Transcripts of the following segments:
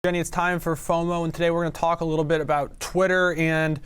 Jenny, it's time for FOMO, and today we're going to talk a little bit about Twitter and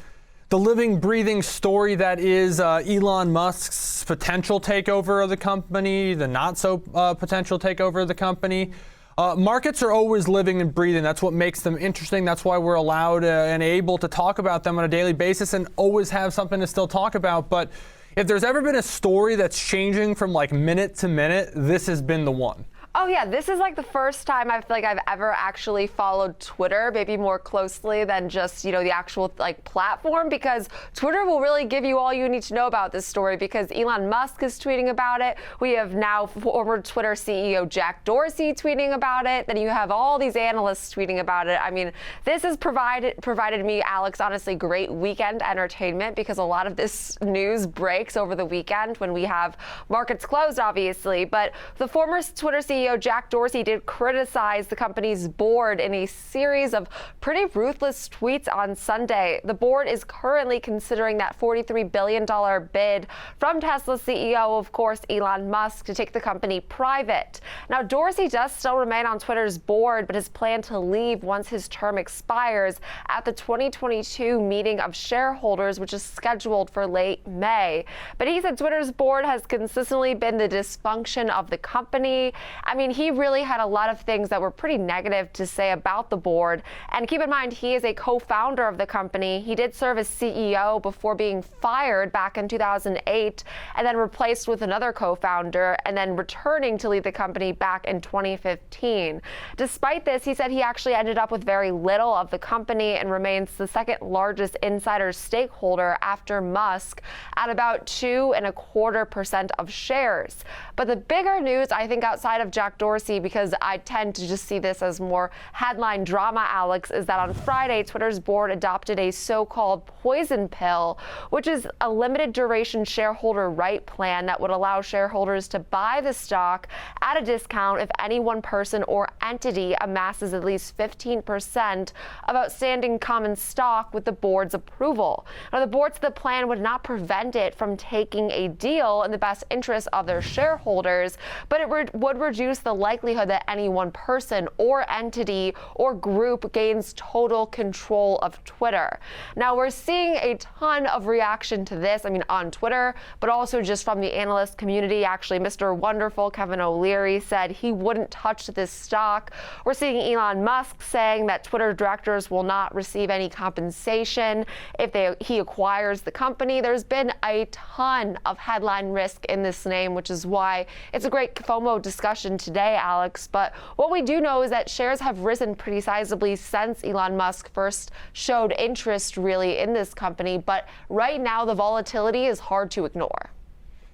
the living, breathing story that is Elon Musk's potential takeover of the company, the not so potential takeover of the company. Markets are always living and breathing. That's what makes them interesting. That's why we're allowed and able to talk about them on a daily basis and always have something to still talk about. But if there's ever been a story that's changing from like minute to minute, this has been the one. Oh yeah, this is like the first time I feel like I've ever actually followed Twitter, maybe more closely than just, the actual platform, because Twitter will really give you all you need to know about this story, because Elon Musk is tweeting about it. We have now former Twitter CEO Jack Dorsey tweeting about it. Then you have all these analysts tweeting about it. I mean, this has provided me, Alex, honestly, great weekend entertainment, because a lot of this news breaks over the weekend when we have markets closed, obviously. But the former Twitter CEO Jack Dorsey did criticize the company's board in a series of pretty ruthless tweets on Sunday. The board is currently considering that $43 billion bid from Tesla CEO, of course, Elon Musk, to take the company private. Now, Dorsey does still remain on Twitter's board, but has planned to leave once his term expires at the 2022 meeting of shareholders, which is scheduled for late May. But he said Twitter's board has consistently been the dysfunction of the company. I mean, he really had a lot of things that were pretty negative to say about the board. And keep in mind, he is a co-founder of the company. He did serve as CEO before being fired back in 2008 and then replaced with another co-founder and then returning to lead the company back in 2015. Despite this, he said he actually ended up with very little of the company and remains the second largest insider stakeholder after Musk at about 2.25% of shares. But the bigger news, I think, outside of Jack Dorsey, because I tend to just see this as more headline drama, Alex, is that on Friday, Twitter's board adopted a so-called poison pill, which is a limited duration shareholder right plan that would allow shareholders to buy the stock at a discount if any one person or entity amasses at least 15% of outstanding common stock with the board's approval. Now, the board said the plan would not prevent it from taking a deal in the best interest of their shareholders, but it would reduce the likelihood that any one person or entity or group gains total control of Twitter. Now, we're seeing a ton of reaction to this, on Twitter, but also just from the analyst community. Actually, Mr. Wonderful Kevin O'Leary said he wouldn't touch this stock. We're seeing Elon Musk saying that Twitter directors will not receive any compensation if he acquires the company. There's been a ton of headline risk in this name, which is why it's a great FOMO discussion today, Alex. But what we do know is that shares have risen pretty sizably since Elon Musk first showed interest really in this company. But right now, the volatility is hard to ignore.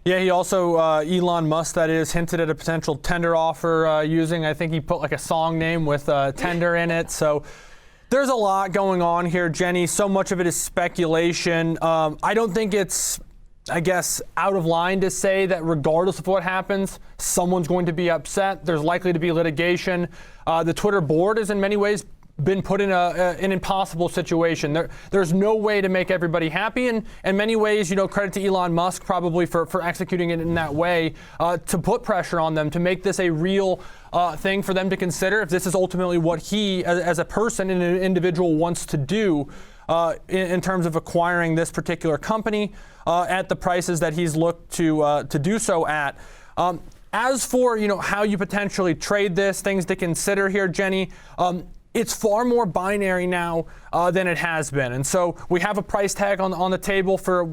Yeah, he also, Elon Musk, that is, hinted at a potential tender offer using, I think he put like a song name with tender in it. So there's a lot going on here, Jenny. So much of it is speculation. I don't think it's, out of line to say that regardless of what happens, someone's going to be upset. There's likely to be litigation. The Twitter board is in many ways been put in an impossible situation. There's no way to make everybody happy, and in many ways, credit to Elon Musk probably for executing it in that way, to put pressure on them, to make this a real thing for them to consider if this is ultimately what he, as a person and an individual, wants to do in terms of acquiring this particular company at the prices that he's looked to do so at. As for how you potentially trade this, things to consider here, Jenny. It's far more binary now than it has been. And so we have a price tag on the table for,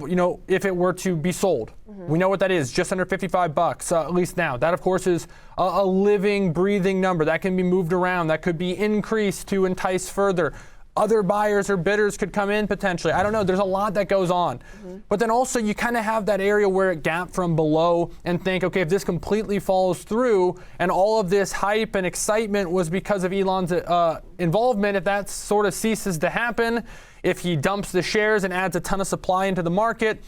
if it were to be sold. Mm-hmm. We know what that is, just under $55, at least now. That, of course, is a living, breathing number. That can be moved around. That could be increased to entice further. Other buyers or bidders could come in potentially. I don't know. There's a lot that goes on. Mm-hmm. But then also you kind of have that area where it gapped from below and think, okay, if this completely falls through and all of this hype and excitement was because of Elon's involvement, if that sort of ceases to happen, if he dumps the shares and adds a ton of supply into the market,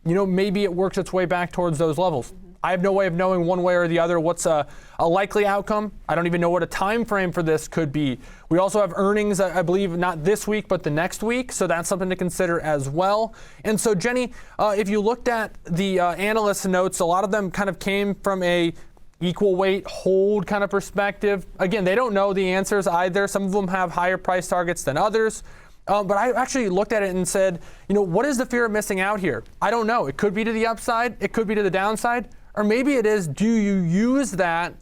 maybe it works its way back towards those levels. Mm-hmm. I have no way of knowing one way or the other what's a likely outcome. I don't even know what a time frame for this could be. We also have earnings, I believe, not this week, but the next week. So that's something to consider as well. And so, Jenny, if you looked at the analyst notes, a lot of them kind of came from a equal weight hold kind of perspective. Again, they don't know the answers either. Some of them have higher price targets than others. But I actually looked at it and said, what is the fear of missing out here? I don't know. It could be to the upside. It could be to the downside. Or maybe it is, do you use that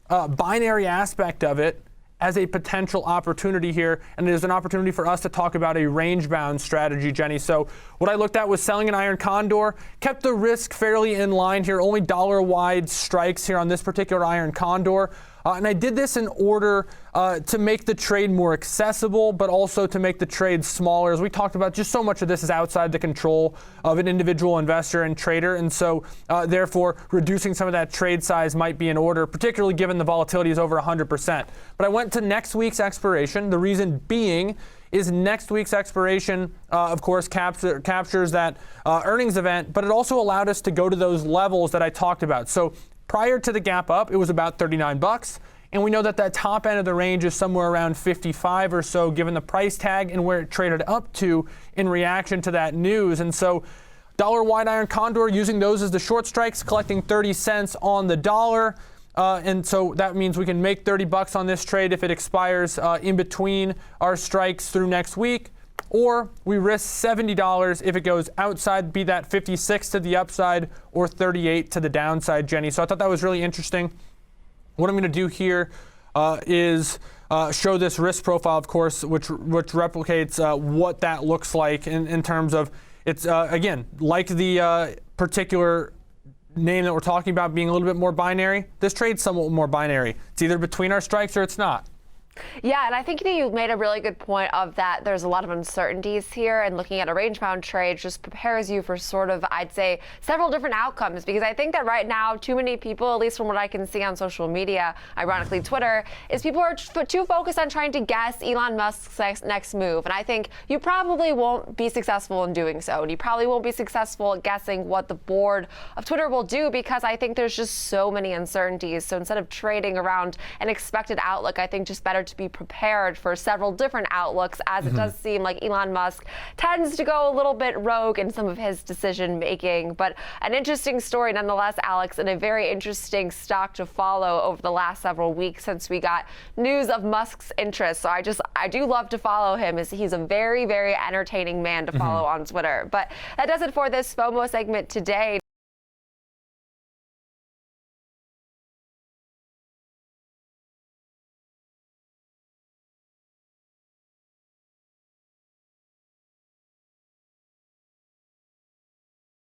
binary aspect of it as a potential opportunity here? And there's an opportunity for us to talk about a range-bound strategy, Jenny. So what I looked at was selling an iron condor, kept the risk fairly in line here, only dollar-wide strikes here on this particular iron condor. And I did this in order to make the trade more accessible, but also to make the trade smaller. As we talked about, just so much of this is outside the control of an individual investor and trader. And so therefore, reducing some of that trade size might be in order, particularly given the volatility is over 100%. But I went to next week's expiration. The reason being is next week's expiration, of course, captures that earnings event, but it also allowed us to go to those levels that I talked about. So prior to the gap up, it was about $39, and we know that that top end of the range is somewhere around 55 or so, given the price tag and where it traded up to in reaction to that news. And so dollar wide iron condor, using those as the short strikes, collecting 30 cents on the dollar. And so that means we can make $30 on this trade if it expires in between our strikes through next week. Or we risk $70 if it goes outside, be that 56 to the upside or 38 to the downside, Jenny. So I thought that was really interesting. What I'm going to do here is show this risk profile, of course, which replicates what that looks like in terms of it's, again, like the particular name that we're talking about being a little bit more binary. This trade's somewhat more binary. It's either between our strikes or it's not. Yeah, and I think you made a really good point of that there's a lot of uncertainties here, and looking at a range-bound trade just prepares you for sort of, I'd say, several different outcomes, because I think that right now too many people, at least from what I can see on social media, ironically Twitter, is people are too focused on trying to guess Elon Musk's next move, and I think you probably won't be successful in doing so, and you probably won't be successful at guessing what the board of Twitter will do, because I think there's just so many uncertainties. So instead of trading around an expected outlook, I think just better to be prepared for several different outlooks, as it does seem like Elon Musk tends to go a little bit rogue in some of his decision making. But an interesting story nonetheless, Alex, and a very interesting stock to follow over the last several weeks since we got news of Musk's interest. So I do love to follow him, as he's a very, very entertaining man to follow on Twitter. But that does it for this FOMO segment today.